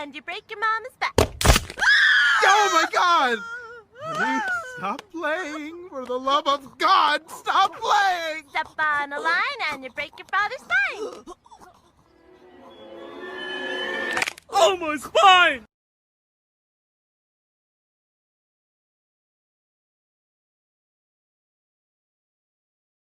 And you break your mama's back. Oh my God! Please stop playing! For the love of God, stop playing! Step on a line and you break your father's spine. Oh, my spine!